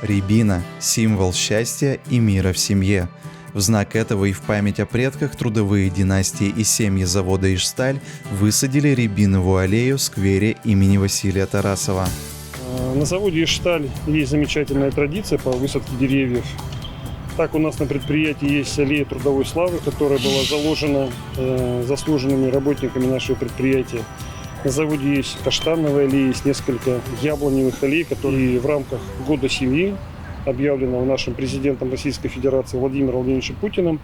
Рябина – символ счастья и мира в семье. В знак этого и в память о предках трудовые династии и семьи завода «Ижсталь» высадили рябиновую аллею в сквере имени Василия Тарасова. На заводе «Ижсталь» есть замечательная традиция по высадке деревьев. Так у нас на предприятии есть аллея трудовой славы, которая была заложена заслуженными работниками нашего предприятия. На заводе есть каштановая аллея, есть несколько яблоневых аллей, которые в рамках Года семьи, объявленного нашим президентом Российской Федерации Владимиром Владимировичем Путиным,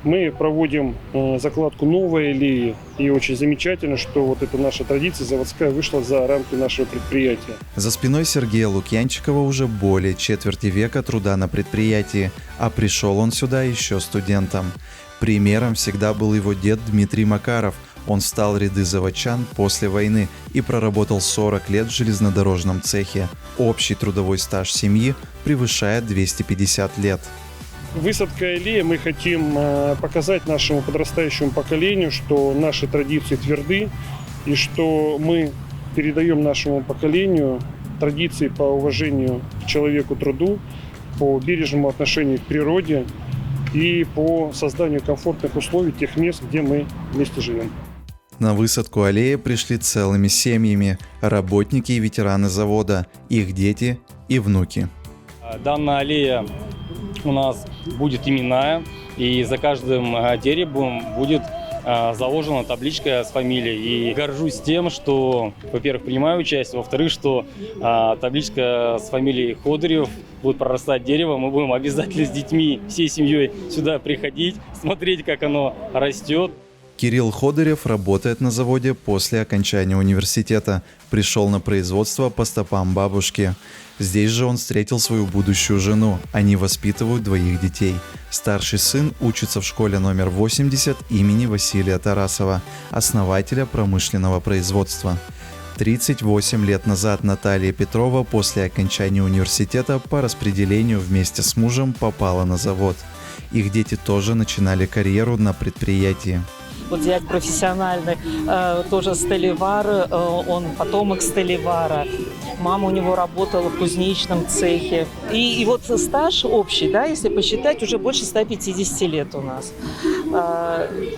мы проводим закладку новой аллеи. И очень замечательно, что вот эта наша традиция заводская вышла за рамки нашего предприятия. За спиной Сергея Лукьянчикова уже более четверти века труда на предприятии, а пришел он сюда еще студентом. Примером всегда был его дед Дмитрий Макаров. Он встал в ряды заводчан после войны и проработал 40 лет в железнодорожном цехе. Общий трудовой стаж семьи превышает 250 лет. Высадкой аллеи мы хотим показать нашему подрастающему поколению, что наши традиции тверды и что мы передаем нашему поколению традиции по уважению к человеку труду, по бережному отношению к природе и по созданию комфортных условий тех мест, где мы вместе живем. На высадку аллеи пришли целыми семьями – работники и ветераны завода, их дети и внуки. Данная аллея у нас будет именная, и за каждым деревом будет заложена табличка с фамилией. И горжусь тем, что, во-первых, принимаю участие, во-вторых, что табличка с фамилией Ходырев будет прорастать дерево. Мы будем обязательно с детьми, всей семьей сюда приходить, смотреть, как оно растет. Кирилл Ходырев работает на заводе после окончания университета. Пришел на производство по стопам бабушки. Здесь же он встретил свою будущую жену. Они воспитывают двоих детей. Старший сын учится в школе номер 80 имени Василия Тарасова, основателя промышленного производства. 38 лет назад Наталья Петрова после окончания университета по распределению вместе с мужем попала на завод. Их дети тоже начинали карьеру на предприятии. Вот дядь профессиональный, тоже столевар, он потомок столевара. Мама у него работала в кузнечном цехе. И вот стаж общий, да, если посчитать, уже больше 150 лет у нас.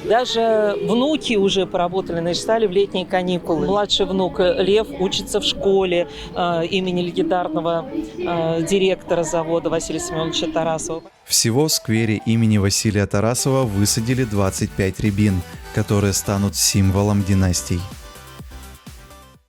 Даже внуки уже поработали на «Ижстале» в летние каникулы. Младший внук Лев учится в школе имени легендарного директора завода Василия Семеновича Тарасова. Всего в сквере имени Василия Тарасова высадили 25 рябин, которые станут символом династий.